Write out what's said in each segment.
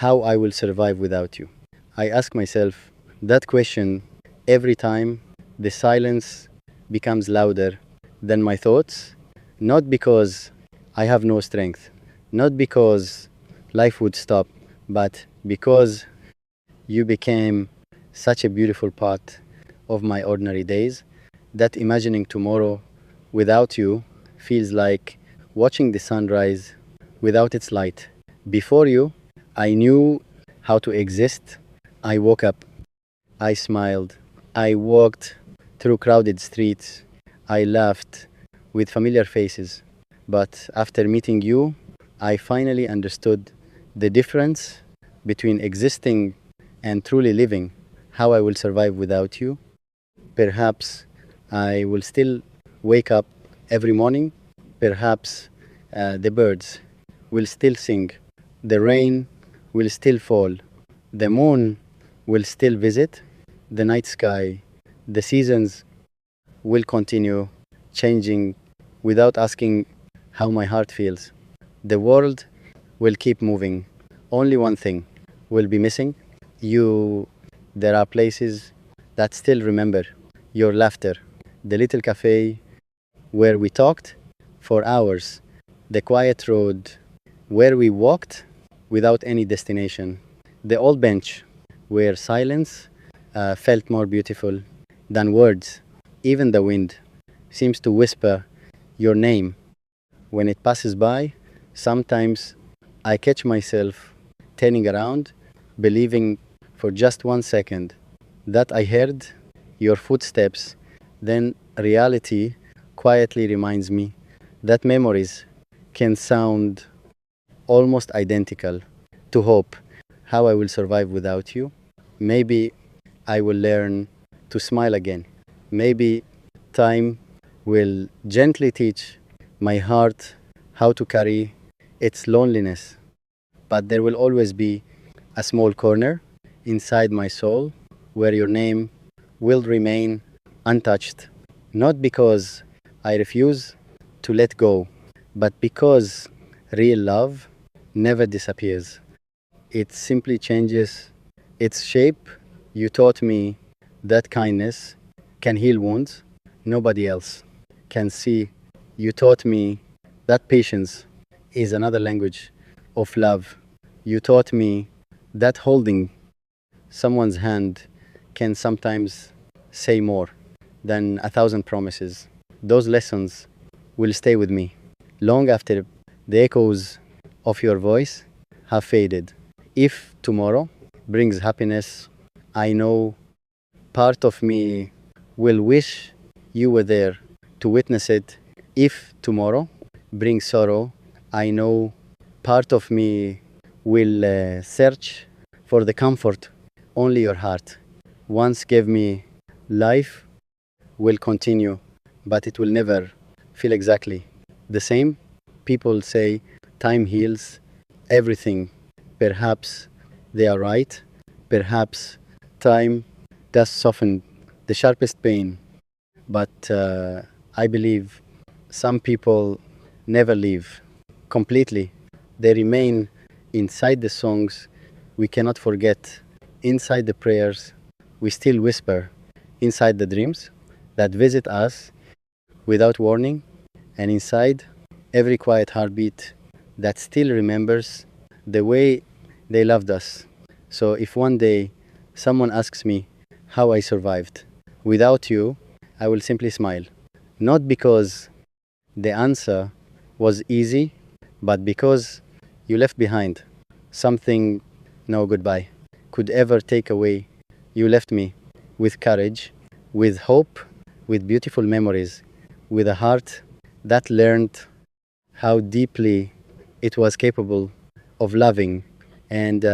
how I will survive without you. I ask myself that question every time the silence becomes louder than my thoughts, not because I have no strength, not because life would stop, but because you became such a beautiful part of my ordinary days that imagining tomorrow without you feels like watching the sunrise without its light. Before you, I knew how to exist. I woke up, I smiled, I walked through crowded streets, I laughed with familiar faces. But after meeting you, I finally understood the difference between existing and truly living, how I will survive without you. Perhaps I will still wake up every morning. Perhaps the birds will still sing. The rain will still fall. The moon will still visit. The night sky, the seasons will continue changing without asking how my heart feels. The world will keep moving. Only one thing will be missing. You, there are places that still remember your laughter, the little cafe where we talked for hours, the quiet road where we walked without any destination, the old bench where silence felt more beautiful than words. Even the wind seems to whisper your name when it passes by. Sometimes I catch myself turning around, believing for just 1 second that I heard your footsteps. Then reality quietly reminds me that memories can sound almost identical to hope, how I will survive without you. Maybe I will learn to smile again. Maybe time will gently teach my heart how to carry its loneliness. But there will always be a small corner inside my soul where your name will remain untouched. Not because I refuse to let go, but because real love never disappears. It simply changes its shape. You taught me that kindness can heal wounds nobody else can see. You taught me that patience is another language of love. You taught me that holding someone's hand can sometimes say more than 1,000 promises. Those lessons will stay with me long after the echoes of your voice have faded. If tomorrow brings happiness, I know part of me will wish you were there to witness it. If tomorrow brings sorrow, I know part of me will search for the comfort only your heart once gave me. Life will continue, but it will never feel exactly the same. People say time heals everything. Perhaps they are right. Perhaps time does soften the sharpest pain. But I believe some people never leave completely. They remain inside the songs we cannot forget, inside the prayers we still whisper, inside the dreams that visit us without warning, and inside every quiet heartbeat that still remembers the way they loved us. So if one day someone asks me how I survived without you, I will simply smile. Not because the answer was easy, but because you left behind something no goodbye could ever take away. You left me with courage, with hope, with beautiful memories, with a heart that learned how deeply it was capable of loving. And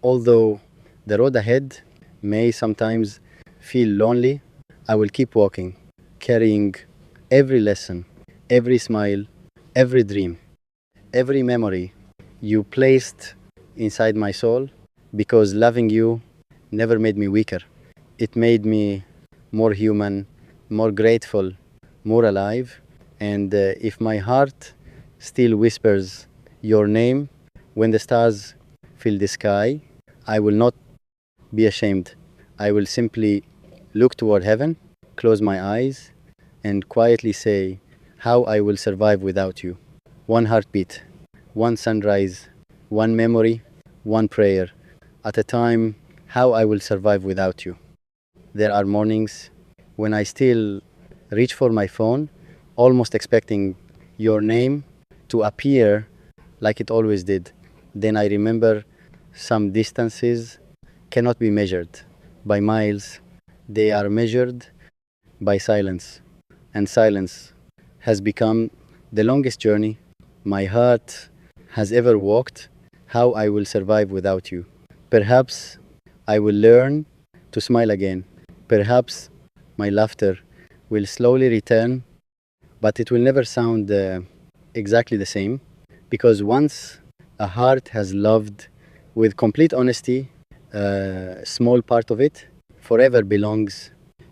although the road ahead may sometimes feel lonely, I will keep walking, carrying every lesson, every smile, every dream, every memory you placed inside my soul, because loving you never made me weaker. It made me more human, more grateful, more alive. And if my heart still whispers your name when the stars feel the sky, I will not be ashamed. I will simply look toward heaven, close my eyes, and quietly say how I will survive without you. One heartbeat, one sunrise, one memory, one prayer at a time, how I will survive without you. There are mornings when I still reach for my phone, almost expecting your name to appear like it always did. Then I remember some distances cannot be measured by miles, they are measured by silence. And silence has become the longest journey my heart has ever walked. How I will survive without you. Perhaps I will learn to smile again. Perhaps my laughter will slowly return, but it will never sound exactly the same, because once a heart has loved with complete honesty, a small part of it forever belongs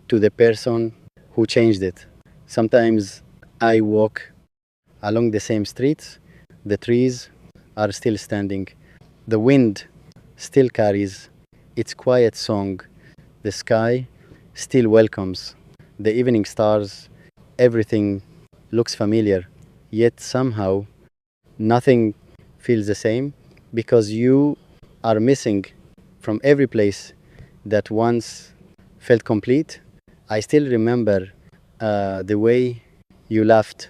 to the person who changed it. Sometimes I walk along the same streets, the trees are still standing, the wind still carries its quiet song, the sky still welcomes the evening stars, everything looks familiar, yet somehow nothing feels the same, because you are missing from every place that once felt complete. I still remember the way you laughed,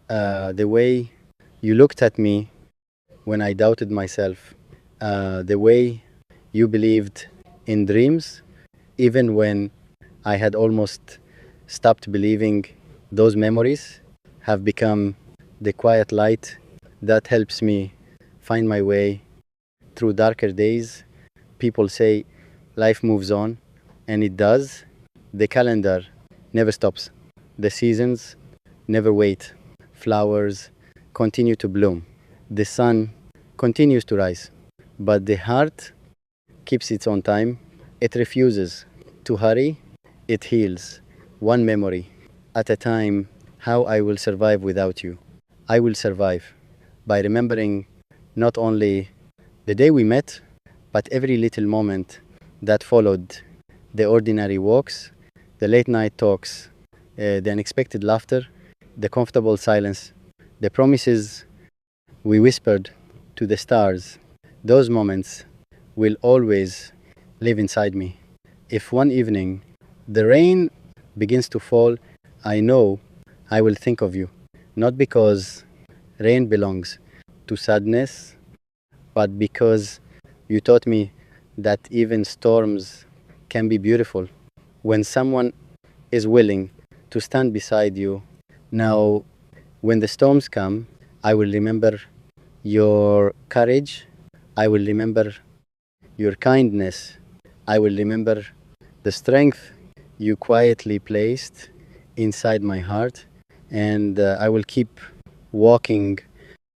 the way you looked at me when I doubted myself, the way you believed in dreams, even when I had almost stopped believing. Those memories have become the quiet light that helps me find my way through darker days. People say life moves on, and it does. The calendar never stops. The seasons never wait. Flowers continue to bloom. The sun continues to rise. But the heart keeps its own time. It refuses to hurry. It heals one memory at a time. How I will survive without you. I will survive by remembering not only the day we met, but every little moment that followed, the ordinary walks, the late night talks, the unexpected laughter, the comfortable silence, the promises we whispered to the stars. Those moments will always live inside me. If one evening the rain begins to fall, I know I will think of you, not because rain belongs to sadness, but because you taught me that even storms can be beautiful when someone is willing to stand beside you. Now, when the storms come, I will remember your courage, I will remember your kindness, I will remember the strength you quietly placed inside my heart, and I will keep walking